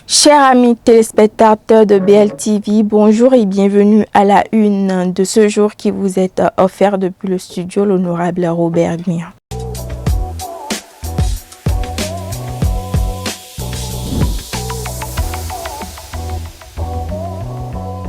Chers amis téléspectateurs de BLTV, bonjour et bienvenue à la une de ce jour qui vous est offert depuis le studio, l'honorable Robert Guian.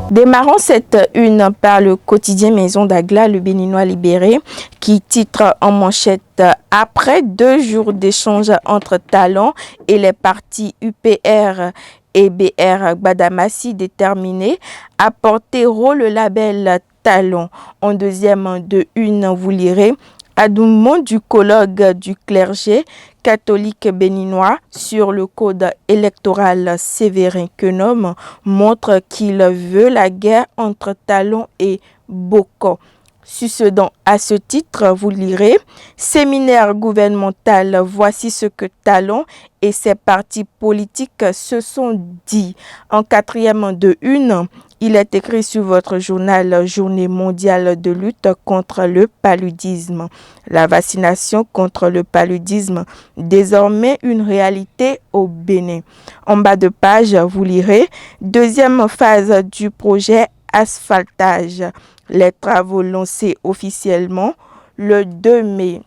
Démarrons cette une par le quotidien Maison d'Agla, le Béninois libéré, qui titre en manchette « Après 2 jours d'échange entre Talon et les partis UPR et BR Gbadamassi déterminés à porter haut le label Talon ». En deuxième de une, vous lirez adoubement du colloque du clergé catholique béninois sur le code électoral Séverin Quenom montre qu'il veut la guerre entre Talon et Boko. Succédant à ce titre, vous lirez séminaire gouvernemental, voici ce que Talon et ses partis politiques se sont dit. En quatrième de une, il est écrit sur votre journal Journée mondiale de lutte contre le paludisme. La vaccination contre le paludisme, désormais une réalité au Bénin. En bas de page, vous lirez deuxième phase du projet asphaltage. Les travaux lancés officiellement le 2 mai.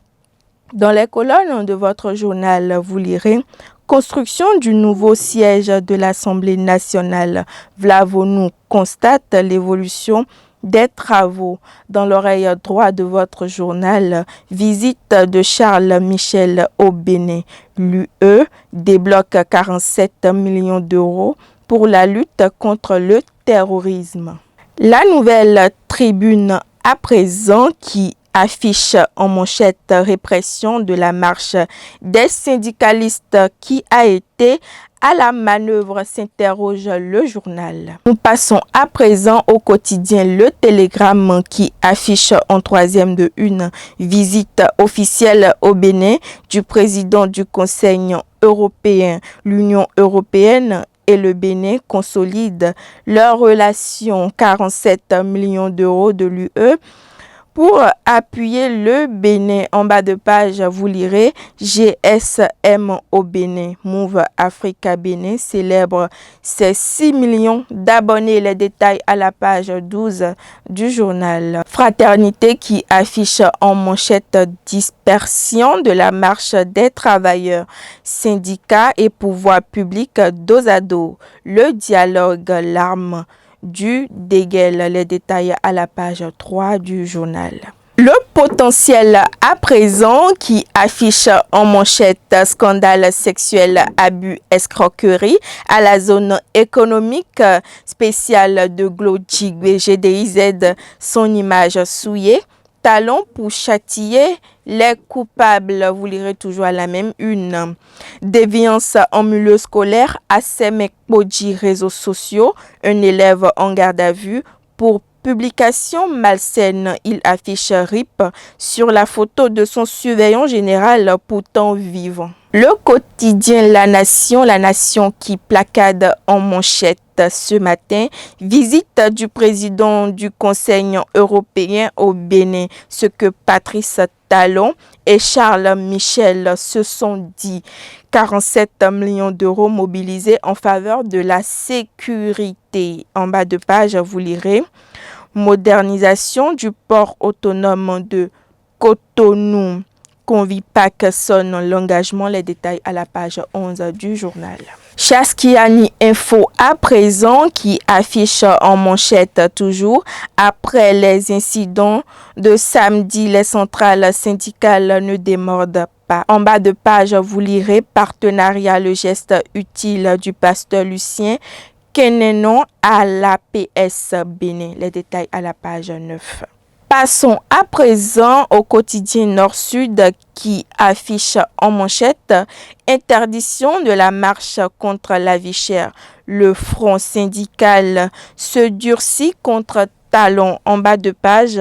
Dans les colonnes de votre journal, vous lirez construction du nouveau siège de l'Assemblée nationale. Vlavonou constate l'évolution des travaux. Dans l'oreille droite de votre journal, visite de Charles Michel au Bénin. L'UE débloque 47 millions d'euros pour la lutte contre le terrorisme. La nouvelle tribune à présent qui affiche en manchette répression de la marche des syndicalistes qui a été à la manœuvre, s'interroge le journal. Nous passons à présent au quotidien Le Télégramme qui affiche en troisième de une visite officielle au Bénin du président du Conseil européen. L'Union européenne et le Bénin consolident leurs relations. 47 millions d'euros de l'UE pour appuyer le Bénin. En bas de page, vous lirez GSM au Bénin. Move Africa Bénin célèbre ses 6 millions d'abonnés. Les détails à la page 12 du journal. Fraternité qui affiche en manchette dispersion de la marche des travailleurs. Syndicats et pouvoirs publics dos à dos. Le dialogue, l'arme du dégel. Les détails à la page 3 du journal. Le potentiel à présent qui affiche en manchette scandale sexuel, abus, escroquerie à la zone économique spéciale de Glodjigwe GDIZ, son image souillée. Talon pour châtier les coupables. Vous lirez toujours à la même une. Déviance en milieu scolaire à Semekpoji réseaux sociaux. Un élève en garde à vue pour publication malsaine. Il affiche RIP sur la photo de son surveillant général pourtant vivant. Le quotidien La Nation qui placade en manchette ce matin, visite du président du Conseil européen au Bénin, ce que Patrice Talon et Charles Michel se sont dit. 47 millions d'euros mobilisés en faveur de la sécurité. En bas de page, vous lirez modernisation du port autonome de Cotonou. Convipac sonne l'engagement, les détails à la page 11 du journal. Chaskiani Info à présent qui affiche en manchette toujours après les incidents de samedi, les centrales syndicales ne démordent pas. En bas de page, vous lirez partenariat, le geste utile du pasteur Lucien Kenenon à l'APS Bénin. Les détails à la page 9. Passons à présent au quotidien Nord-Sud qui affiche en manchette interdiction de la marche contre la vie chère. Le front syndical se durcit contre Talon. En bas de page,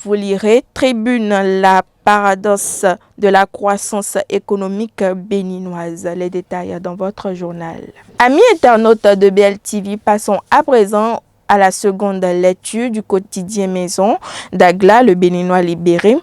vous lirez tribune la paradoxe de la croissance économique béninoise. Les détails dans votre journal. Amis internautes de BLTV, passons à présent à la seconde lecture du quotidien Maison d'Agla, le Béninois libéré,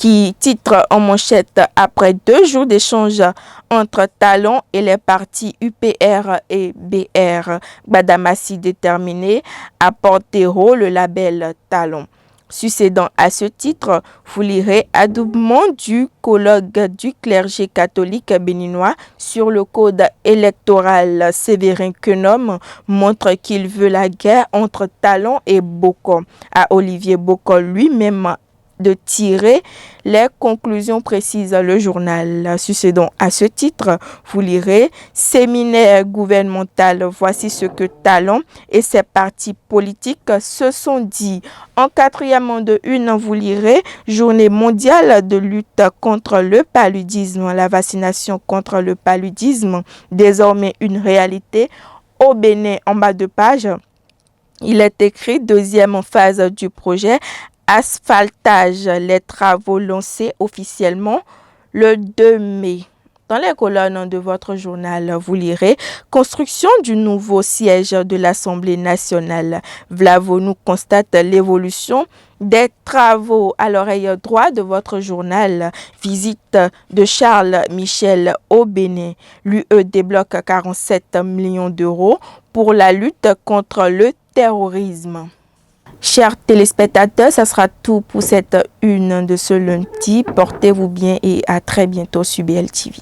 qui titre en manchette après 2 jours d'échange entre Talon et les partis UPR et BR. Gbadamassi déterminé à porter haut le label Talon. Succédant à ce titre, vous lirez adoubement du colloque du clergé catholique béninois sur le code électoral. Séverin Quenom montre qu'il veut la guerre entre Talon et Bokor. À Olivier Bokor lui-même de tirer les conclusions précises le journal. Succédant à ce titre, vous lirez séminaire gouvernemental. Voici ce que Talon et ses partis politiques se sont dit. En 4e de une, vous lirez journée mondiale de lutte contre le paludisme. La vaccination contre le paludisme, désormais une réalité au Bénin. En bas de page, il est écrit 2e phase du projet asphaltage, les travaux lancés officiellement le 2 mai. Dans les colonnes de votre journal, vous lirez construction du nouveau siège de l'Assemblée nationale. Vlavonou constate l'évolution des travaux. À l'oreille droite de votre journal, visite de Charles Michel au Bénin. L'UE débloque 47 millions d'euros pour la lutte contre le terrorisme. Chers téléspectateurs, ça sera tout pour cette une de ce lundi. Portez-vous bien et à très bientôt sur BL TV.